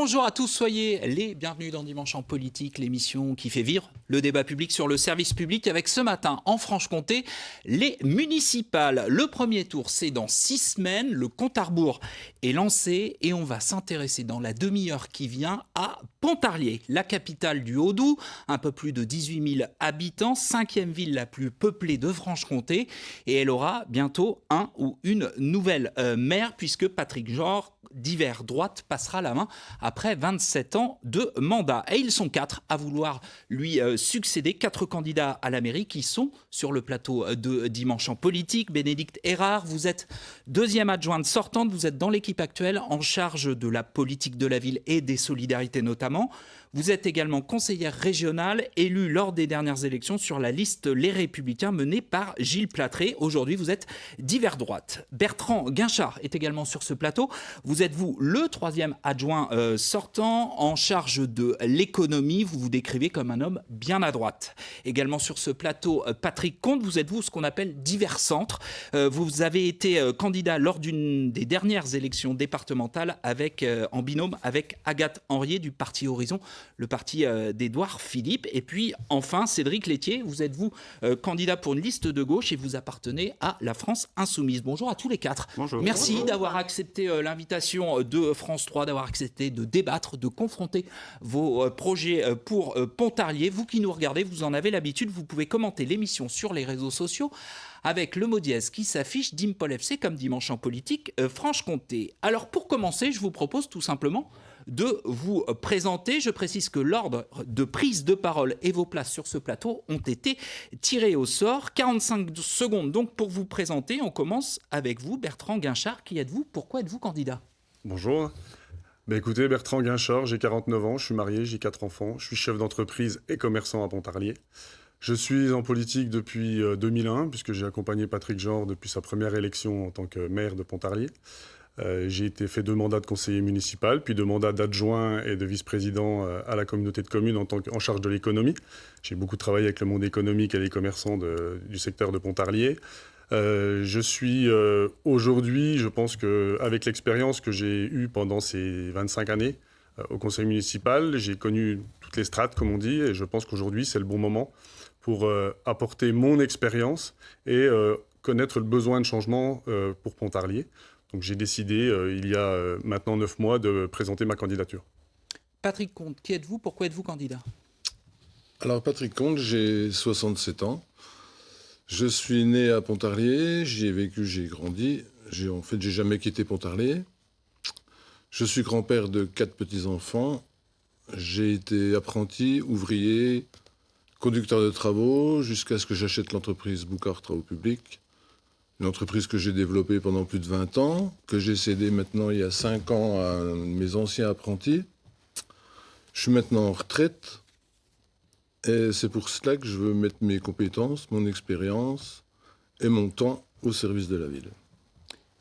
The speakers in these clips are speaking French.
Bonjour à tous, soyez les bienvenus dans Dimanche en politique, l'émission qui fait vivre le débat public sur le service public avec ce matin en Franche-Comté, les municipales. Le premier tour, c'est dans 6 semaines, le compte à rebours est lancé et on va s'intéresser dans la demi-heure qui vient à Pontarlier, la capitale du Haut-Doubs, un peu plus de 18 000 habitants, 5e ville la plus peuplée de Franche-Comté et elle aura bientôt un ou une nouvelle maire puisque Patrick Jean d'hiver droite passera la main après 27 ans de mandat. Et ils sont 4 à vouloir lui succéder, 4 candidats à la mairie qui sont sur le plateau de Dimanche en politique. Bénédicte Hérard, vous êtes deuxième adjointe sortante, vous êtes dans l'équipe actuelle en charge de la politique de la ville et des solidarités notamment. Vous êtes également conseillère régionale, élue lors des dernières élections sur la liste Les Républicains menée par Gilles Platré. Aujourd'hui, vous êtes d'hiver droite. Bertrand Guinchard est également sur ce plateau. Vous êtes, vous, le troisième adjoint sortant en charge de l'économie. Vous vous décrivez comme un homme bien à droite. Également sur ce plateau, Patrick Comte, vous êtes, vous, ce qu'on appelle divers centres. Vous avez été candidat lors d'une des dernières élections départementales en binôme avec Agathe Henriet du parti Horizon, le parti d'Édouard Philippe. Et puis enfin, Cédric Laitier, vous êtes vous candidat pour une liste de gauche et vous appartenez à la France Insoumise. Bonjour à tous les 4. Bonjour. Merci d'avoir accepté l'invitation de France 3, d'avoir accepté de débattre, de confronter vos projets pour Pontarlier. Vous qui nous regardez, vous en avez l'habitude, vous pouvez commenter l'émission sur les réseaux sociaux avec le mot dièse qui s'affiche d'Impol FC comme Dimanche en politique Franche-Comté. Alors pour commencer, je vous propose tout simplement de vous présenter. Je précise que l'ordre de prise de parole et vos places sur ce plateau ont été tirés au sort. 45 secondes donc pour vous présenter. On commence avec vous, Bertrand Guinchard. Qui êtes-vous? Pourquoi êtes-vous candidat? Bonjour. Écoutez, Bertrand Guinchard, j'ai 49 ans, je suis marié, j'ai 4 enfants, je suis chef d'entreprise et commerçant à Pontarlier. Je suis en politique depuis 2001, puisque j'ai accompagné Patrick Jean depuis sa première élection en tant que maire de Pontarlier. J'ai été fait 2 mandats de conseiller municipal, puis 2 mandats d'adjoint et de vice-président à la communauté de communes en charge de l'économie. J'ai beaucoup travaillé avec le monde économique et les commerçants du secteur de Pontarlier. Je suis aujourd'hui, je pense qu'avec l'expérience que j'ai eue pendant ces 25 années au conseil municipal, j'ai connu toutes les strates, comme on dit, et je pense qu'aujourd'hui, c'est le bon moment pour apporter mon expérience et connaître le besoin de changement pour Pontarlier. Donc j'ai décidé, il y a maintenant 9 mois, de présenter ma candidature. Patrick Comte, qui êtes-vous? Pourquoi êtes-vous candidat? Alors Patrick Comte, j'ai 67 ans. Je suis né à Pontarlier, j'y ai vécu, j'y ai grandi. J'ai jamais quitté Pontarlier. Je suis grand-père de 4 petits-enfants. J'ai été apprenti, ouvrier, conducteur de travaux, jusqu'à ce que j'achète l'entreprise Boucard Travaux Publics. Une entreprise que j'ai développée pendant plus de 20 ans, que j'ai cédée maintenant il y a 5 ans à mes anciens apprentis. Je suis maintenant en retraite et c'est pour cela que je veux mettre mes compétences, mon expérience et mon temps au service de la ville.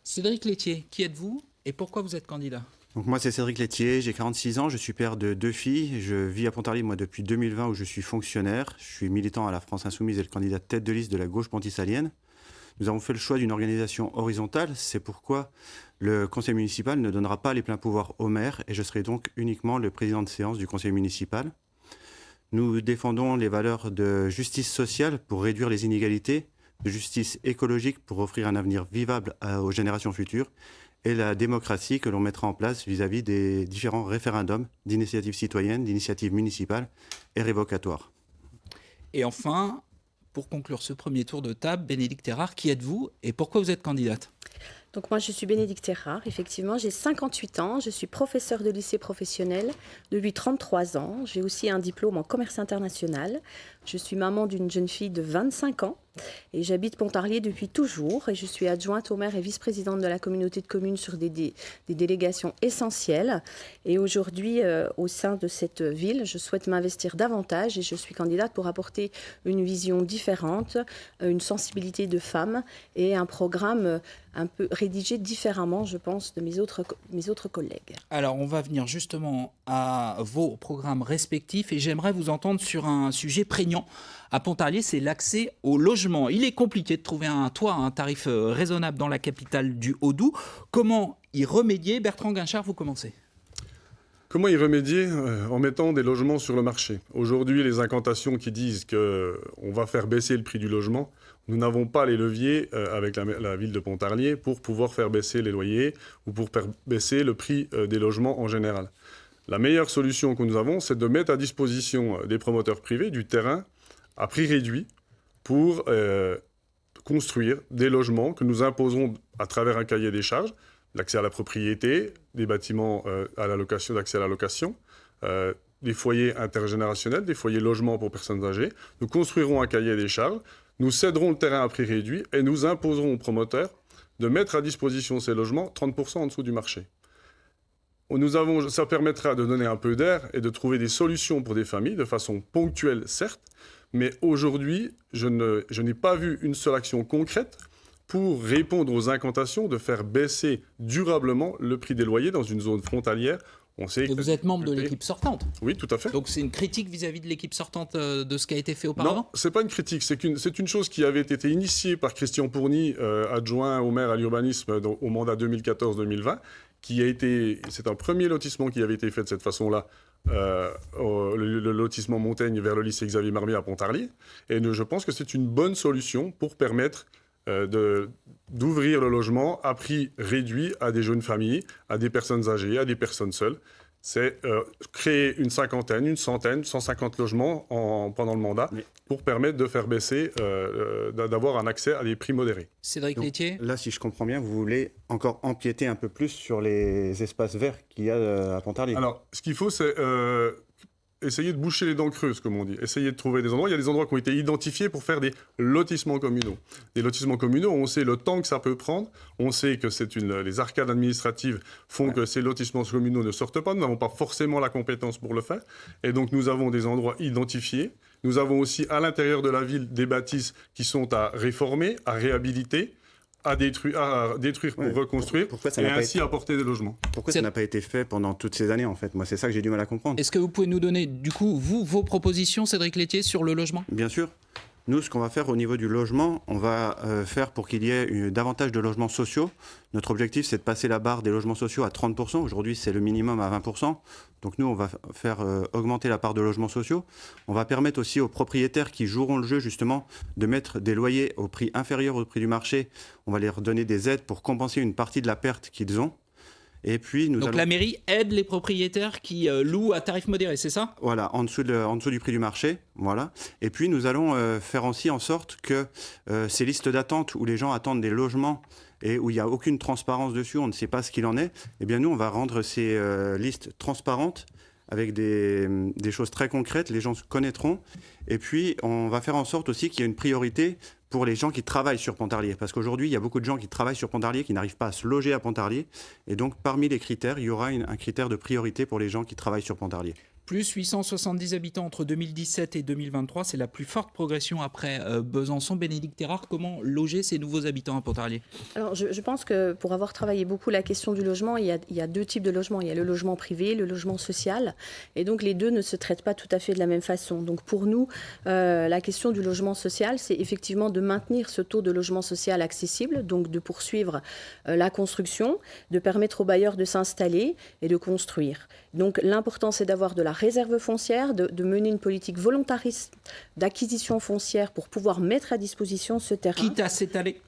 Cédric Laitier, qui êtes-vous et pourquoi vous êtes candidat? Donc moi c'est Cédric Laitier, j'ai 46 ans, je suis père de 2 filles. Je vis à Pontarlier moi depuis 2020 où je suis fonctionnaire. Je suis militant à la France Insoumise et le candidat tête de liste de la gauche pontisalienne. Nous avons fait le choix d'une organisation horizontale, c'est pourquoi le conseil municipal ne donnera pas les pleins pouvoirs au maire et je serai donc uniquement le président de séance du conseil municipal. Nous défendons les valeurs de justice sociale pour réduire les inégalités, de justice écologique pour offrir un avenir vivable aux générations futures et la démocratie que l'on mettra en place vis-à-vis des différents référendums d'initiatives citoyennes, d'initiatives municipales et révocatoires. Et enfin, pour conclure ce premier tour de table, Bénédicte Hérard, qui êtes-vous et pourquoi vous êtes candidate? Donc moi je suis Bénédicte Hérard, effectivement j'ai 58 ans, je suis professeure de lycée professionnel depuis 33 ans, j'ai aussi un diplôme en commerce international, je suis maman d'une jeune fille de 25 ans et j'habite Pontarlier depuis toujours et je suis adjointe au maire et vice-présidente de la communauté de communes sur des délégations essentielles et aujourd'hui au sein de cette ville je souhaite m'investir davantage et je suis candidate pour apporter une vision différente, une sensibilité de femme et un programme un peu rédigé différemment, je pense, de mes autres collègues. Alors, on va venir justement à vos programmes respectifs et j'aimerais vous entendre sur un sujet prégnant à Pontarlier, c'est l'accès au logement. Il est compliqué de trouver un toit à un tarif raisonnable dans la capitale du Haut-Doubs. Comment y remédier? Bertrand Guinchard, vous commencez. Comment y remédier en mettant des logements sur le marché? Aujourd'hui, les incantations qui disent qu'on va faire baisser le prix du logement, nous n'avons pas les leviers avec la ville de Pontarlier pour pouvoir faire baisser les loyers ou pour faire baisser le prix des logements en général. La meilleure solution que nous avons, c'est de mettre à disposition des promoteurs privés du terrain à prix réduit pour construire des logements que nous imposerons à travers un cahier des charges, l'accès à la propriété, des bâtiments à la location, d'accès à la location, des foyers intergénérationnels, des foyers logements pour personnes âgées. Nous construirons un cahier des charges, nous céderons le terrain à prix réduit et nous imposerons aux promoteurs de mettre à disposition ces logements 30% en dessous du marché. Ça permettra de donner un peu d'air et de trouver des solutions pour des familles de façon ponctuelle, certes, mais aujourd'hui, je n'ai pas vu une seule action concrète pour répondre aux incantations de faire baisser durablement le prix des loyers dans une zone frontalière. On sait Et vous êtes membre de l'équipe sortante. Oui, tout à fait. Donc c'est une critique vis-à-vis de l'équipe sortante de ce qui a été fait auparavant? Non, c'est pas une critique. C'est une chose qui avait été initiée par Christian Pourny, adjoint au maire à l'urbanisme au mandat 2014-2020, c'est un premier lotissement qui avait été fait de cette façon-là, le lotissement Montaigne vers le lycée Xavier Marmier à Pontarlier. Et je pense que c'est une bonne solution pour permettre d'ouvrir le logement à prix réduit à des jeunes familles, à des personnes âgées, à des personnes seules. C'est créer une cinquantaine, une centaine, 150 logements pendant le mandat pour permettre de faire baisser, d'avoir un accès à des prix modérés. Cédric Laitier? Là, si je comprends bien, vous voulez encore empiéter un peu plus sur les espaces verts qu'il y a à Pontarlier. Alors, ce qu'il faut, c'est essayer de boucher les dents creuses, comme on dit. Essayer de trouver des endroits. Il y a des endroits qui ont été identifiés pour faire des lotissements communaux. Des lotissements communaux, on sait le temps que ça peut prendre. On sait que les arcades administratives font que ces lotissements communaux ne sortent pas. Nous n'avons pas forcément la compétence pour le faire. Et donc, nous avons des endroits identifiés. Nous avons aussi, à l'intérieur de la ville, des bâtisses qui sont à réformer, à réhabiliter, à détruire pour reconstruire et ainsi apporter des logements. Pourquoi ça n'a pas été fait pendant toutes ces années, en fait? Moi, c'est ça que j'ai du mal à comprendre. Est-ce que vous pouvez nous donner, du coup, vos propositions, Cédric Laitier, sur le logement? Bien sûr. Nous, ce qu'on va faire au niveau du logement, on va faire pour qu'il y ait davantage de logements sociaux. Notre objectif, c'est de passer la barre des logements sociaux à 30%. Aujourd'hui, c'est le minimum à 20%. Donc nous, on va faire augmenter la part de logements sociaux. On va permettre aussi aux propriétaires qui joueront le jeu, justement, de mettre des loyers au prix inférieur au prix du marché. On va leur donner des aides pour compenser une partie de la perte qu'ils ont. Et puis, Donc la mairie aide les propriétaires qui louent à tarif modéré, c'est ça? Voilà, en dessous du prix du marché. Voilà. Et puis nous allons faire aussi en sorte que ces listes d'attente où les gens attendent des logements et où il n'y a aucune transparence dessus, on ne sait pas ce qu'il en est, eh bien nous, on va rendre ces listes transparentes avec des choses très concrètes, les gens se connaîtront. Et puis, on va faire en sorte aussi qu'il y ait une priorité pour les gens qui travaillent sur Pontarlier. Parce qu'aujourd'hui, il y a beaucoup de gens qui travaillent sur Pontarlier qui n'arrivent pas à se loger à Pontarlier. Et donc, parmi les critères, il y aura un critère de priorité pour les gens qui travaillent sur Pontarlier. Plus 870 habitants entre 2017 et 2023, c'est la plus forte progression après Besançon. Bénédicte Terrard, comment loger ces nouveaux habitants à Pontarlier? Alors, je pense que pour avoir travaillé beaucoup la question du logement, il y a deux types de logements. Il y a le logement privé, le logement social. Et donc, les deux ne se traitent pas tout à fait de la même façon. Donc, pour nous, la question du logement social, c'est effectivement de maintenir ce taux de logement social accessible, donc de poursuivre la construction, de permettre aux bailleurs de s'installer et de construire. Donc, l'important, c'est d'avoir de la réserve foncière, de mener une politique volontariste d'acquisition foncière pour pouvoir mettre à disposition ce terrain. Quitte à s'étaler?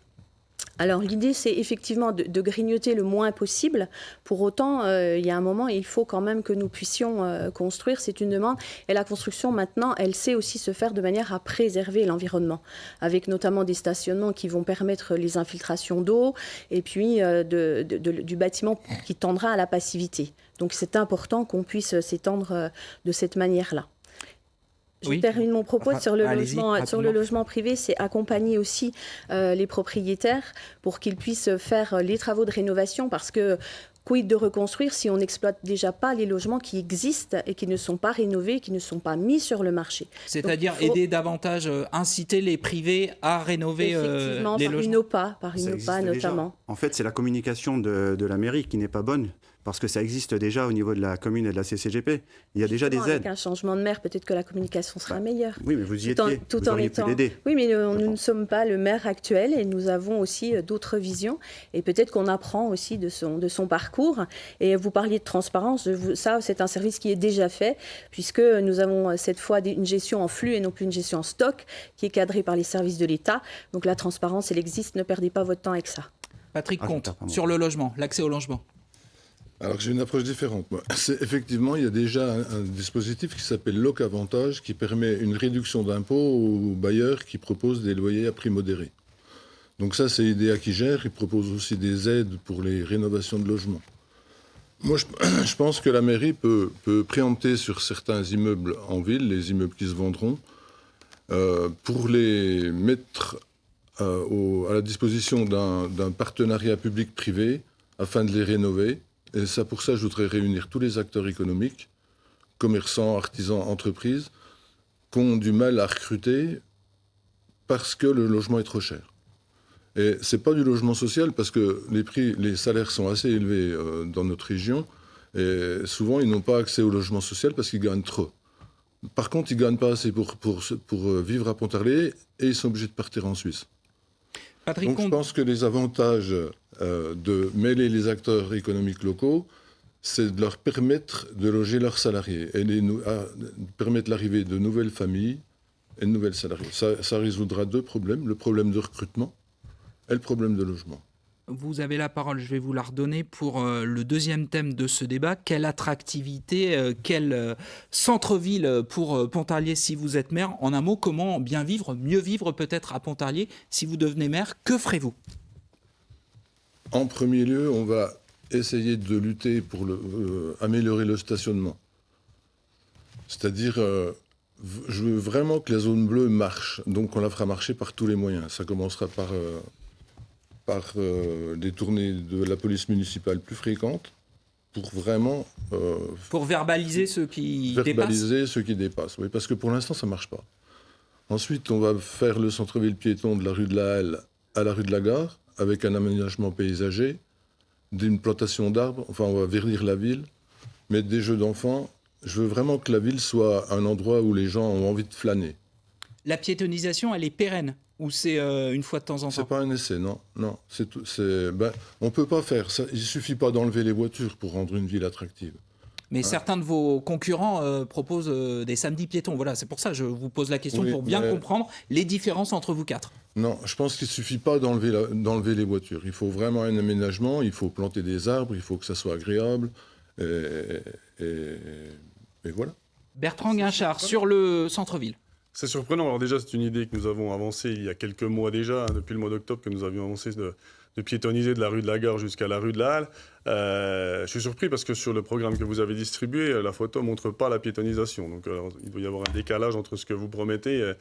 Alors l'idée, c'est effectivement de grignoter le moins possible. Pour autant, il y a un moment, il faut quand même que nous puissions construire. C'est une demande. Et la construction, maintenant, elle sait aussi se faire de manière à préserver l'environnement, avec notamment des stationnements qui vont permettre les infiltrations d'eau et puis du bâtiment qui tendra à la passivité. Donc c'est important qu'on puisse s'étendre de cette manière-là. Je termine mon propos sur le logement privé, c'est accompagner aussi les propriétaires pour qu'ils puissent faire les travaux de rénovation parce que quid de reconstruire si on n'exploite déjà pas les logements qui existent et qui ne sont pas rénovés, qui ne sont pas mis sur le marché. C'est-à-dire aider davantage, inciter les privés à rénover les logements. Par une OPA notamment. En fait, c'est la communication de la mairie qui n'est pas bonne. parce que ça existe déjà au niveau de la commune et de la CCGP. Il y a déjà des Justement, aides. avec un changement de maire, peut-être que la communication sera meilleure. Oui, mais vous y Tout en- étiez. tout Vous en auriez étant- pu l'aider. Oui, mais nous ne sommes pas le maire actuel et nous avons aussi d'autres visions. Et peut-être qu'on apprend aussi de son parcours. Et vous parliez de transparence. Ça, c'est un service qui est déjà fait, puisque nous avons cette fois une gestion en flux et non plus une gestion en stock, qui est cadrée par les services de l'État. Donc la transparence, elle existe. Ne perdez pas votre temps avec ça. Patrick Comte, pardon. sur le logement, l'accès au logement. Alors j'ai une approche différente. Moi. Effectivement, il y a déjà un dispositif qui s'appelle Locavantage qui permet une réduction d'impôts aux bailleurs qui proposent des loyers à prix modéré. Donc ça, c'est IDEA qui gère. Il propose aussi des aides pour les rénovations de logements. Moi, je pense que la mairie peut préempter sur certains immeubles en ville, les immeubles qui se vendront, pour les mettre à la disposition d'un partenariat public-privé afin de les rénover. Et ça, pour ça, je voudrais réunir tous les acteurs économiques, commerçants, artisans, entreprises, qui ont du mal à recruter parce que le logement est trop cher. Et ce n'est pas du logement social parce que les salaires sont assez élevés dans notre région. Et souvent, ils n'ont pas accès au logement social parce qu'ils gagnent trop. Par contre, ils ne gagnent pas assez pour vivre à Pontarlier et ils sont obligés de partir en Suisse. Patrick Donc je Comte, pense que les avantages de mêler les acteurs économiques locaux, c'est de leur permettre de loger leurs salariés et permettre l'arrivée de nouvelles familles et de nouvelles salariés. Ça résoudra deux problèmes, le problème de recrutement et le problème de logement. vous avez la parole, je vais vous la redonner pour le deuxième thème de ce débat. Quelle attractivité, quel centre-ville pour Pontarlier si vous êtes maire? En un mot, comment bien vivre, mieux vivre peut-être à Pontarlier si vous devenez maire? Que ferez-vous? En premier lieu, on va essayer de lutter pour améliorer le stationnement. C'est-à-dire, je veux vraiment que la zone bleue marche. Donc on la fera marcher par tous les moyens. Ça commencera par des tournées de la police municipale plus fréquentes pour vraiment Pour verbaliser ceux qui dépassent? verbaliser ceux qui dépassent. Oui, parce que pour l'instant, ça ne marche pas. Ensuite, on va faire le centre-ville piéton de la rue de la Halle à la rue de la Gare, avec un aménagement paysager, d'une plantation d'arbres. Enfin, on va verdir la ville, mettre des jeux d'enfants. Je veux vraiment que la ville soit un endroit où les gens ont envie de flâner. La piétonisation, elle est pérenne ou c'est une fois de temps en C'est temps? pas un essai, non. C'est tout. On peut pas faire ça. Il suffit pas d'enlever les voitures pour rendre une ville attractive. Mais certains de vos concurrents proposent des samedis piétons. Voilà, c'est pour ça que je vous pose la question, Oui, pour bien mais- comprendre les différences entre vous quatre. Non, je pense qu'il suffit pas d'enlever les voitures. Il faut vraiment un aménagement. Il faut planter des arbres. Il faut que ça soit agréable. Et voilà. Bertrand Guinchard, sur le centre-ville. C'est surprenant. Alors déjà, c'est une idée que nous avons avancée il y a quelques mois déjà, hein, depuis le mois d'octobre, que nous avions avancé de piétoniser de la rue de la Gare jusqu'à la rue de la Halle. Je suis surpris parce que sur le programme que vous avez distribué, la photo ne montre pas la piétonisation. Donc il doit y avoir un décalage entre ce que vous promettez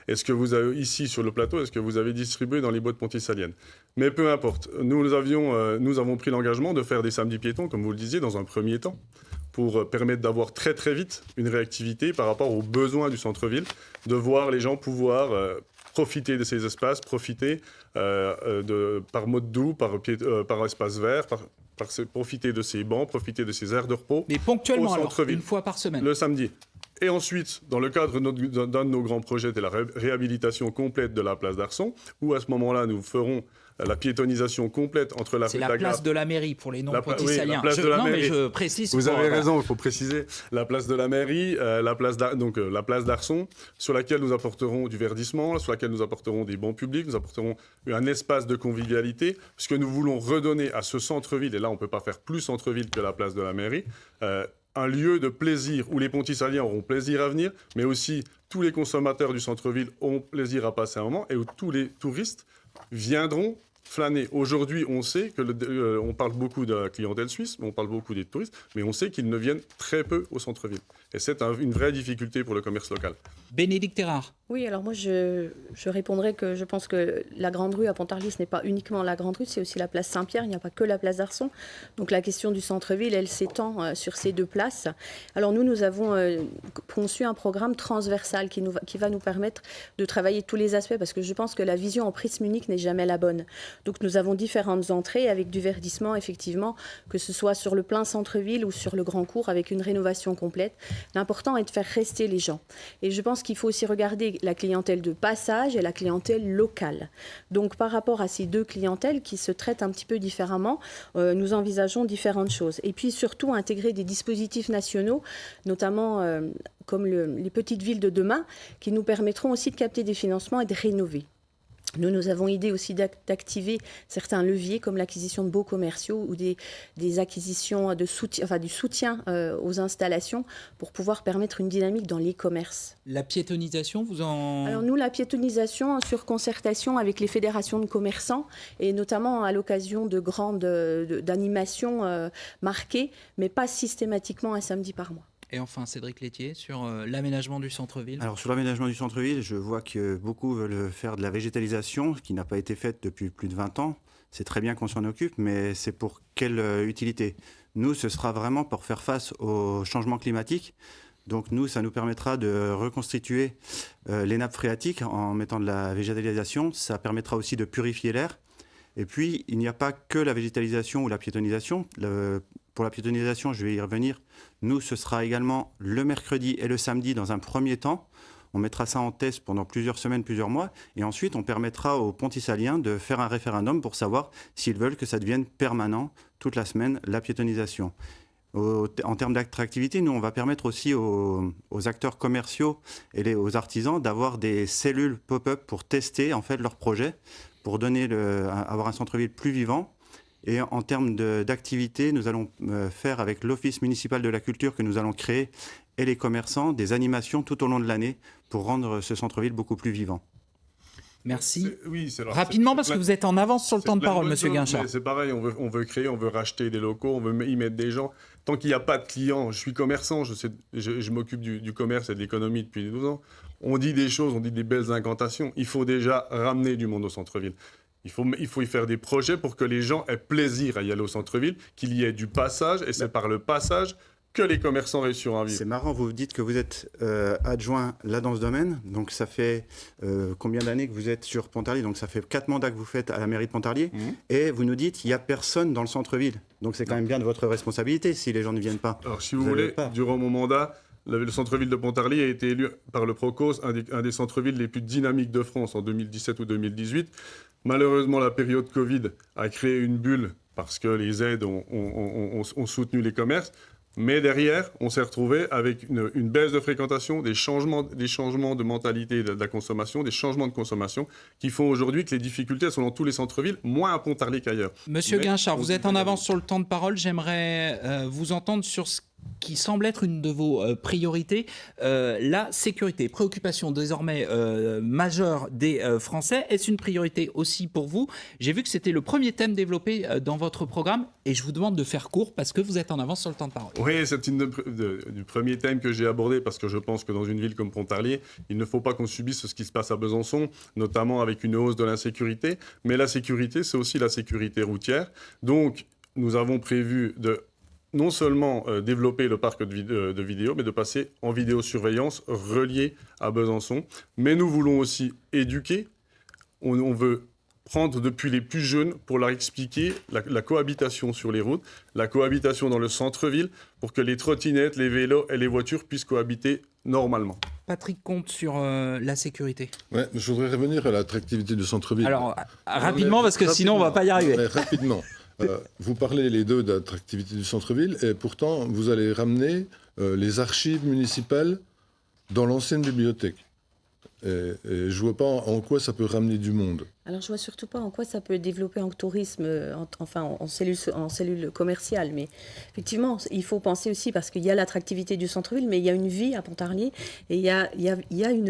et ce que vous avez ici sur le plateau et ce que vous avez distribué dans les boîtes pontisaliennes. Mais peu importe. Nous avons pris l'engagement de faire des samedis piétons, comme vous le disiez, dans un premier temps, pour permettre d'avoir très très vite une réactivité par rapport aux besoins du centre-ville, de voir les gens pouvoir profiter de ces espaces, profiter par mode doux, par espace vert, profiter de ces bancs, profiter de ces aires de repos. Mais ponctuellement, Au alors, centre-ville. une fois par semaine. Le samedi. Et ensuite, dans le cadre d'un de nos grands projets, c'est la réhabilitation complète de la place d'Arson, où à ce moment-là, nous ferons la piétonisation complète entre la C'est rue de la la Gare. place de la mairie pour les Oui, la non-pontisaliens. place de la Non, mais mairie. je précise. Vous pour, avez voilà. raison, il faut préciser. La place de la mairie, la place d'Arson, sur laquelle nous apporterons du verdissement, sur laquelle nous apporterons des bancs publics, nous apporterons un espace de convivialité, puisque nous voulons redonner à ce centre-ville, et là on ne peut pas faire plus centre-ville que la place de la mairie, un lieu de plaisir où les pontisaliens auront plaisir à venir, mais aussi tous les consommateurs du centre-ville auront plaisir à passer un moment, et où tous les touristes viendront flâner. Aujourd'hui, on sait que on parle beaucoup de la clientèle suisse, on parle beaucoup des touristes, mais on sait qu'ils ne viennent très peu au centre-ville. Et c'est une vraie difficulté pour le commerce local. Bénédicte Erard. Oui, alors moi je répondrai que je pense que la Grande Rue à Pontarlier, ce n'est pas uniquement la Grande Rue, c'est aussi la place Saint-Pierre, il n'y a pas que la place d'Arson. Donc la question du centre-ville, elle s'étend sur ces deux places. Alors nous avons conçu un programme transversal qui va nous permettre de travailler tous les aspects, parce que je pense que la vision en prisme unique n'est jamais la bonne. Donc nous avons différentes entrées avec du verdissement, effectivement, que ce soit sur le plein centre-ville ou sur le grand cours avec une rénovation complète. L'important est de faire rester les gens. Et je pense qu'il faut aussi regarder la clientèle de passage et la clientèle locale. Donc par rapport à ces deux clientèles qui se traitent un petit peu différemment, nous envisageons différentes choses. Et puis surtout intégrer des dispositifs nationaux, notamment comme les petites villes de demain, qui nous permettront aussi de capter des financements et de rénover. Nous avons idée aussi d'activer certains leviers comme l'acquisition de baux commerciaux ou des acquisitions de soutien, du soutien aux installations pour pouvoir permettre une dynamique dans l'e-commerce. La piétonisation, vous en... Alors nous, la piétonisation sur concertation avec les fédérations de commerçants et notamment à l'occasion de grandes d'animations marquées, mais pas systématiquement un samedi par mois. Et enfin, Cédric Laitier, sur l'aménagement du centre-ville. Alors sur l'aménagement du centre-ville, je vois que beaucoup veulent faire de la végétalisation, qui n'a pas été faite depuis plus de 20 ans. C'est très bien qu'on s'en occupe, mais c'est pour quelle utilité? Nous, ce sera vraiment pour faire face au changement climatique. Donc nous, ça nous permettra de reconstituer les nappes phréatiques en mettant de la végétalisation. Ça permettra aussi de purifier l'air. Et puis, il n'y a pas que la végétalisation ou la piétonisation. Pour la piétonisation, je vais y revenir. Nous, ce sera également le mercredi et le samedi dans un premier temps. On mettra ça en test pendant plusieurs semaines, plusieurs mois. Et ensuite, on permettra aux Pontissaliens de faire un référendum pour savoir s'ils veulent que ça devienne permanent toute la semaine, la piétonisation. En termes d'attractivité, nous, on va permettre aussi aux acteurs commerciaux et aux artisans d'avoir des cellules pop-up pour tester en fait leurs projets, pour avoir un centre-ville plus vivant. Et en termes d'activité, nous allons faire avec l'Office municipal de la culture que nous allons créer et les commerçants des animations tout au long de l'année pour rendre ce centre-ville beaucoup plus vivant. Merci. C'est rapidement, parce que vous êtes en avance sur le temps de parole, Monsieur Guinchard. C'est pareil, on veut créer, on veut racheter des locaux, on veut y mettre des gens. Tant qu'il n'y a pas de clients, je suis commerçant, je m'occupe du commerce et de l'économie depuis 12 ans. On dit des choses, on dit des belles incantations. Il faut déjà ramener du monde au centre-ville. Il faut y faire des projets pour que les gens aient plaisir à y aller au centre-ville, qu'il y ait du passage, et c'est par le passage que les commerçants réussiront à vivre. C'est marrant, vous dites que vous êtes adjoint là dans ce domaine, donc ça fait combien d'années que vous êtes sur Pontarlier? Donc ça fait 4 mandats que vous faites à la mairie de Pontarlier, et vous nous dites qu'il n'y a personne dans le centre-ville. Donc c'est quand même bien de votre responsabilité si les gens ne viennent pas. Alors si vous voulez, durant mon mandat, le centre-ville de Pontarlier a été élu par le Procos un des centres-villes les plus dynamiques de France en 2017 ou 2018. Malheureusement, la période Covid a créé une bulle parce que les aides ont soutenu les commerces. Mais derrière, on s'est retrouvé avec une baisse de fréquentation, des changements de mentalité de la consommation, des changements de consommation qui font aujourd'hui que les difficultés sont dans tous les centres-villes, moins à Pontarlier qu'ailleurs. Monsieur Guinchard, vous êtes en avance sur le temps de parole. J'aimerais vous entendre sur ce qui semble être une de vos priorités, la sécurité. Préoccupation désormais majeure des Français. Est-ce une priorité aussi pour vous? J'ai vu que c'était le premier thème développé dans votre programme et je vous demande de faire court parce que vous êtes en avance sur le temps de parole. Oui, c'est du premier thème que j'ai abordé parce que je pense que dans une ville comme Pontarlier, il ne faut pas qu'on subisse ce qui se passe à Besançon, notamment avec une hausse de l'insécurité. Mais la sécurité, c'est aussi la sécurité routière. Donc, nous avons prévu de non seulement développer le parc de vidéos, mais de passer en vidéosurveillance reliée à Besançon. Mais nous voulons aussi éduquer. On veut prendre depuis les plus jeunes pour leur expliquer la cohabitation sur les routes, la cohabitation dans le centre-ville, pour que les trottinettes, les vélos et les voitures puissent cohabiter normalement. Patrick Comte sur la sécurité. Ouais, je voudrais revenir à l'attractivité du centre-ville. Alors, rapidement, parce que sinon on ne va pas y arriver. Rapidement. Vous parlez les deux d'attractivité du centre-ville et pourtant vous allez ramener les archives municipales dans l'ancienne bibliothèque. Et je ne vois pas en quoi ça peut ramener du monde. Alors, je ne vois surtout pas en quoi ça peut développer en tourisme, en cellule commerciale. Mais effectivement, il faut penser aussi, parce qu'il y a l'attractivité du centre-ville, mais il y a une vie à Pontarlier et il y a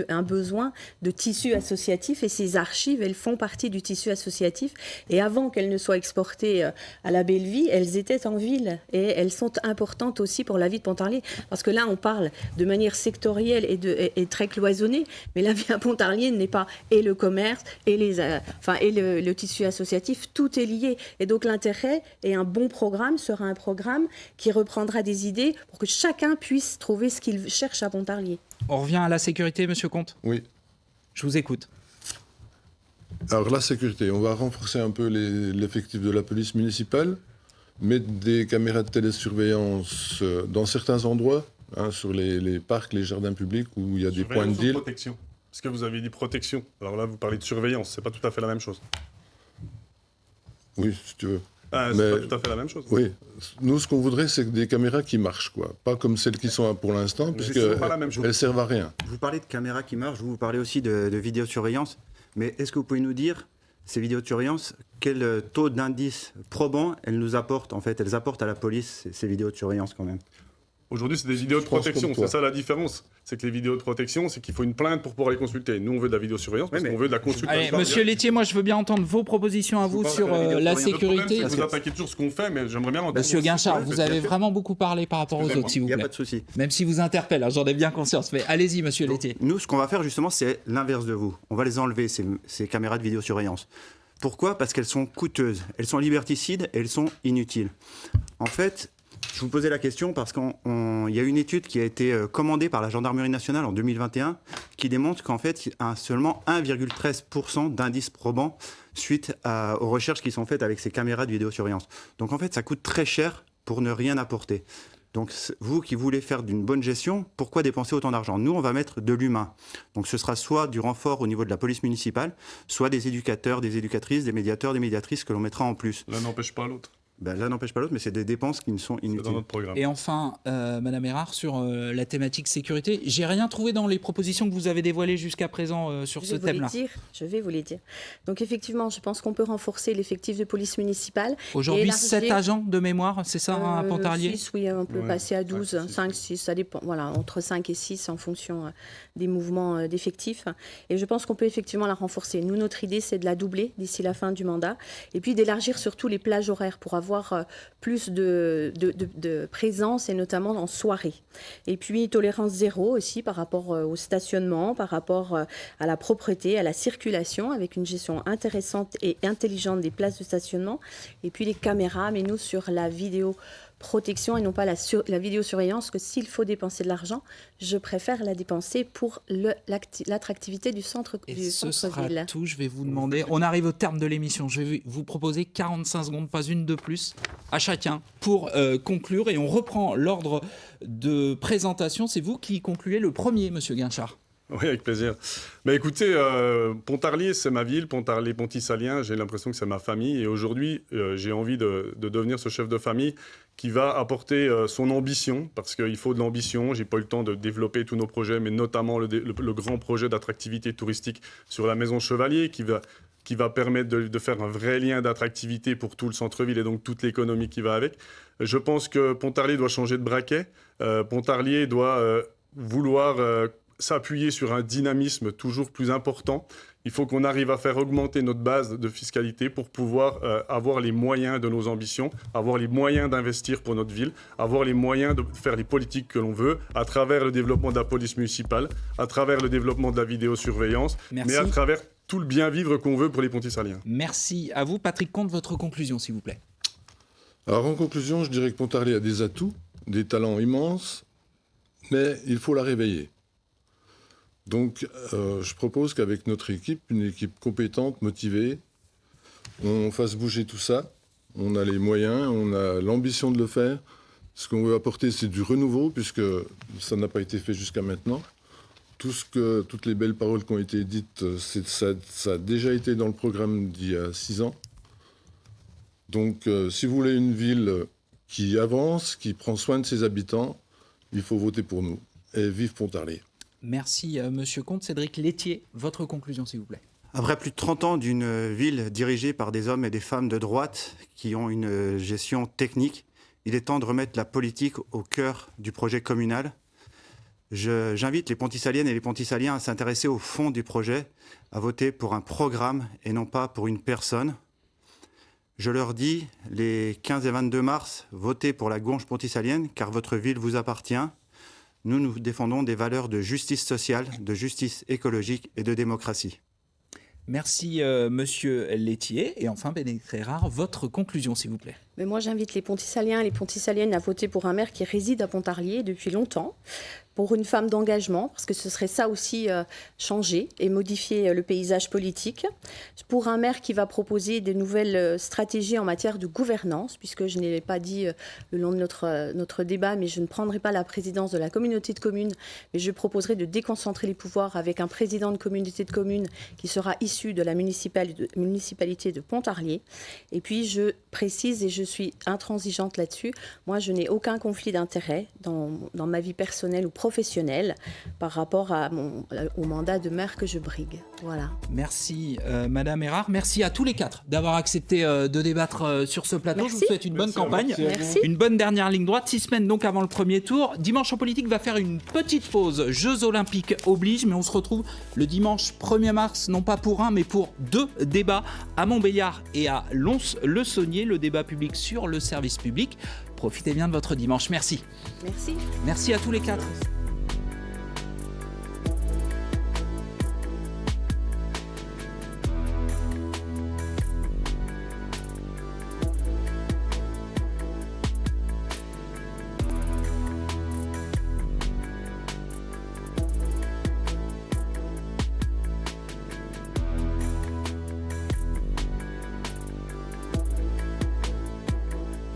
un besoin de tissu associatif. Et ces archives, elles font partie du tissu associatif. Et avant qu'elles ne soient exportées à la belle vie, elles étaient en ville. Et elles sont importantes aussi pour la vie de Pontarlier. Parce que là, on parle de manière sectorielle et très cloisonnée. Mais la vie à Pontarlier n'est pas et le commerce et le tissu associatif, tout est lié. Et donc l'intérêt et un bon programme sera un programme qui reprendra des idées pour que chacun puisse trouver ce qu'il cherche à Pontarlier. On revient à la sécurité, Monsieur Comte. Oui. Je vous écoute. Alors la sécurité, on va renforcer un peu l'effectif de la police municipale, mettre des caméras de télésurveillance dans certains endroits, hein, sur les parcs, les jardins publics où il y a des points de Surveillance ou deal. protection. Parce que vous avez dit protection. Alors là, vous parlez de surveillance. C'est pas tout à fait la même chose. Oui, si tu veux. Ah, Mais- c'est pas tout à fait la même chose. Oui, nous ce qu'on voudrait c'est des caméras qui marchent, quoi. Pas comme celles qui sont là pour l'instant, Mais puisque c'est pas la même chose. elles servent à rien. Vous parlez de caméras qui marchent, vous parlez aussi de vidéosurveillance, mais est-ce que vous pouvez nous dire, ces vidéosurveillance, quel taux d'indice probant elles nous apportent, en fait, elles apportent à la police, ces vidéos de surveillance quand même? Aujourd'hui, c'est des vidéos de Je pense protection. comme toi. C'est ça la différence. C'est que les vidéos de protection, c'est qu'il faut une plainte pour pouvoir les consulter. Nous, on veut de la vidéosurveillance parce Oui, mais- qu'on veut de la consultation. Allez, monsieur Laitier, moi je veux bien entendre vos propositions à vous parle sur de la la vidéosurveillance. Le problème, c'est sécurité. que vous attaquez toujours ce qu'on fait, mais j'aimerais bien l'entendre. Monsieur aussi. Guinchard, Ouais, vous c'est avez bien fait. vraiment beaucoup parlé par rapport aux Excusez-moi. autres, s'il Il vous n'y a plaît. pas de souci. Même si vous interpelle, hein, j'en ai bien conscience. Mais allez-y, monsieur Laitier. Nous, ce qu'on va faire justement, c'est l'inverse de vous. On va les enlever, ces caméras de vidéosurveillance. Pourquoi? Parce qu'elles sont coûteuses, elles sont liberticides et elles sont inutiles. En fait, je vous posais la question parce qu'il y a une étude qui a été commandée par la Gendarmerie nationale en 2021 qui démontre qu'en fait, il y a seulement 1,13% d'indices probants suite aux recherches qui sont faites avec ces caméras de vidéosurveillance. Donc en fait, ça coûte très cher pour ne rien apporter. Donc vous qui voulez faire d'une bonne gestion, pourquoi dépenser autant d'argent? Nous, on va mettre de l'humain. Donc ce sera soit du renfort au niveau de la police municipale, soit des éducateurs, des éducatrices, des médiateurs, des médiatrices que l'on mettra en plus. L'un n'empêche pas l'autre. Ben, l'un n'empêche pas l'autre, mais c'est des dépenses qui ne sont C'est dans inutiles. notre programme. Et enfin, Madame Erard, sur la thématique sécurité, j'ai rien trouvé dans les propositions que vous avez dévoilées jusqu'à présent sur ce thème-là. Je vais vous les dire. Donc effectivement, je pense qu'on peut renforcer l'effectif de police municipale. Aujourd'hui, élargir- 7 agents de mémoire, c'est ça, hein, à Pontarlier? 6, oui, on peut Ouais, passer à 12, 5, 5, 6, ça dépend. Voilà, entre 5 et 6 en fonction des mouvements d'effectifs. Et je pense qu'on peut effectivement la renforcer. Nous, notre idée, c'est de la doubler d'ici la fin du mandat. Et puis d'élargir surtout les plages horaires pour avoir plus de présence et notamment en soirée. Et puis tolérance zéro aussi par rapport au stationnement, par rapport à la propreté, à la circulation, avec une gestion intéressante et intelligente des places de stationnement. Et puis les caméras, mais nous sur la vidéoprotection et non pas la vidéosurveillance, que s'il faut dépenser de l'argent, je préfère la dépenser pour l'attractivité du Et centre-ville. ce sera tout, je vais vous demander. On arrive au terme de l'émission. Je vais vous proposer 45 secondes, pas une de plus, à chacun pour conclure. Et on reprend l'ordre de présentation. C'est vous qui concluez le premier, monsieur Guinchard. Oui, avec plaisir. Mais écoutez, Pontarlier, c'est ma ville. Pontarlier, Pontisalien, j'ai l'impression que c'est ma famille. Et aujourd'hui, j'ai envie de devenir ce chef de famille qui va apporter son ambition, parce qu'il faut de l'ambition. J'ai pas eu le temps de développer tous nos projets, mais notamment le grand projet d'attractivité touristique sur la Maison Chevalier, qui va permettre de faire un vrai lien d'attractivité pour tout le centre-ville et donc toute l'économie qui va avec. Je pense que Pontarlier doit changer de braquet. Pontarlier doit vouloir s'appuyer sur un dynamisme toujours plus important. Il faut qu'on arrive à faire augmenter notre base de fiscalité pour pouvoir avoir les moyens de nos ambitions, avoir les moyens d'investir pour notre ville, avoir les moyens de faire les politiques que l'on veut à travers le développement de la police municipale, à travers le développement de la vidéosurveillance, Merci. mais à travers tout le bien vivre qu'on veut pour les Pontisaliens. Merci à vous. Patrick Comte, votre conclusion, s'il vous plaît. Alors en conclusion, je dirais que Pontarlier a des atouts, des talents immenses, mais il faut la réveiller. Donc je propose qu'avec notre équipe, une équipe compétente, motivée, on fasse bouger tout ça. On a les moyens, on a l'ambition de le faire. Ce qu'on veut apporter, c'est du renouveau, puisque ça n'a pas été fait jusqu'à maintenant. Toutes les belles paroles qui ont été dites, ça a déjà été dans le programme d'il y a 6 ans. Donc, si vous voulez une ville qui avance, qui prend soin de ses habitants, il faut voter pour nous. Et vive Pontarlier. Merci, monsieur Comte. Cédric Laitier, votre conclusion, s'il vous plaît. Après plus de 30 ans d'une ville dirigée par des hommes et des femmes de droite qui ont une gestion technique, il est temps de remettre la politique au cœur du projet communal. J'invite les Pontisaliennes et les Pontisaliens à s'intéresser au fond du projet, à voter pour un programme et non pas pour une personne. Je leur dis, les 15 et 22 mars, votez pour la Gonge pontisalienne car votre ville vous appartient. Nous défendons des valeurs de justice sociale, de justice écologique et de démocratie. Merci, monsieur Laitier. Et enfin, Bénédicte Erard, votre conclusion, s'il vous plaît. Mais moi, j'invite les Pontissaliens et les Pontissaliennes à voter pour un maire qui réside à Pontarlier depuis longtemps, pour une femme d'engagement, parce que ce serait ça aussi changer et modifier le paysage politique, pour un maire qui va proposer des nouvelles stratégies en matière de gouvernance, puisque je ne l'ai pas dit le long de notre débat, mais je ne prendrai pas la présidence de la communauté de communes, mais je proposerai de déconcentrer les pouvoirs avec un président de communauté de communes qui sera issu de la municipalité de Pontarlier. Et puis je précise, et je suis intransigeante là-dessus, moi je n'ai aucun conflit d'intérêt dans ma vie personnelle ou professionnelle par rapport au mandat de maire que je brigue. Voilà. Merci Madame Erard. Merci à tous les quatre d'avoir accepté de débattre sur ce plateau. Merci. Je vous souhaite une bonne campagne. Merci. Une bonne dernière ligne droite. 6 semaines donc avant le premier tour. Dimanche en politique va faire une petite pause. Jeux Olympiques oblige, mais on se retrouve le dimanche 1er mars, non pas pour un, mais pour 2 débats à Montbéliard et à Lons-le-Saunier. Le débat public sur le service public. Profitez bien de votre dimanche. Merci. Merci. Merci à tous les quatre.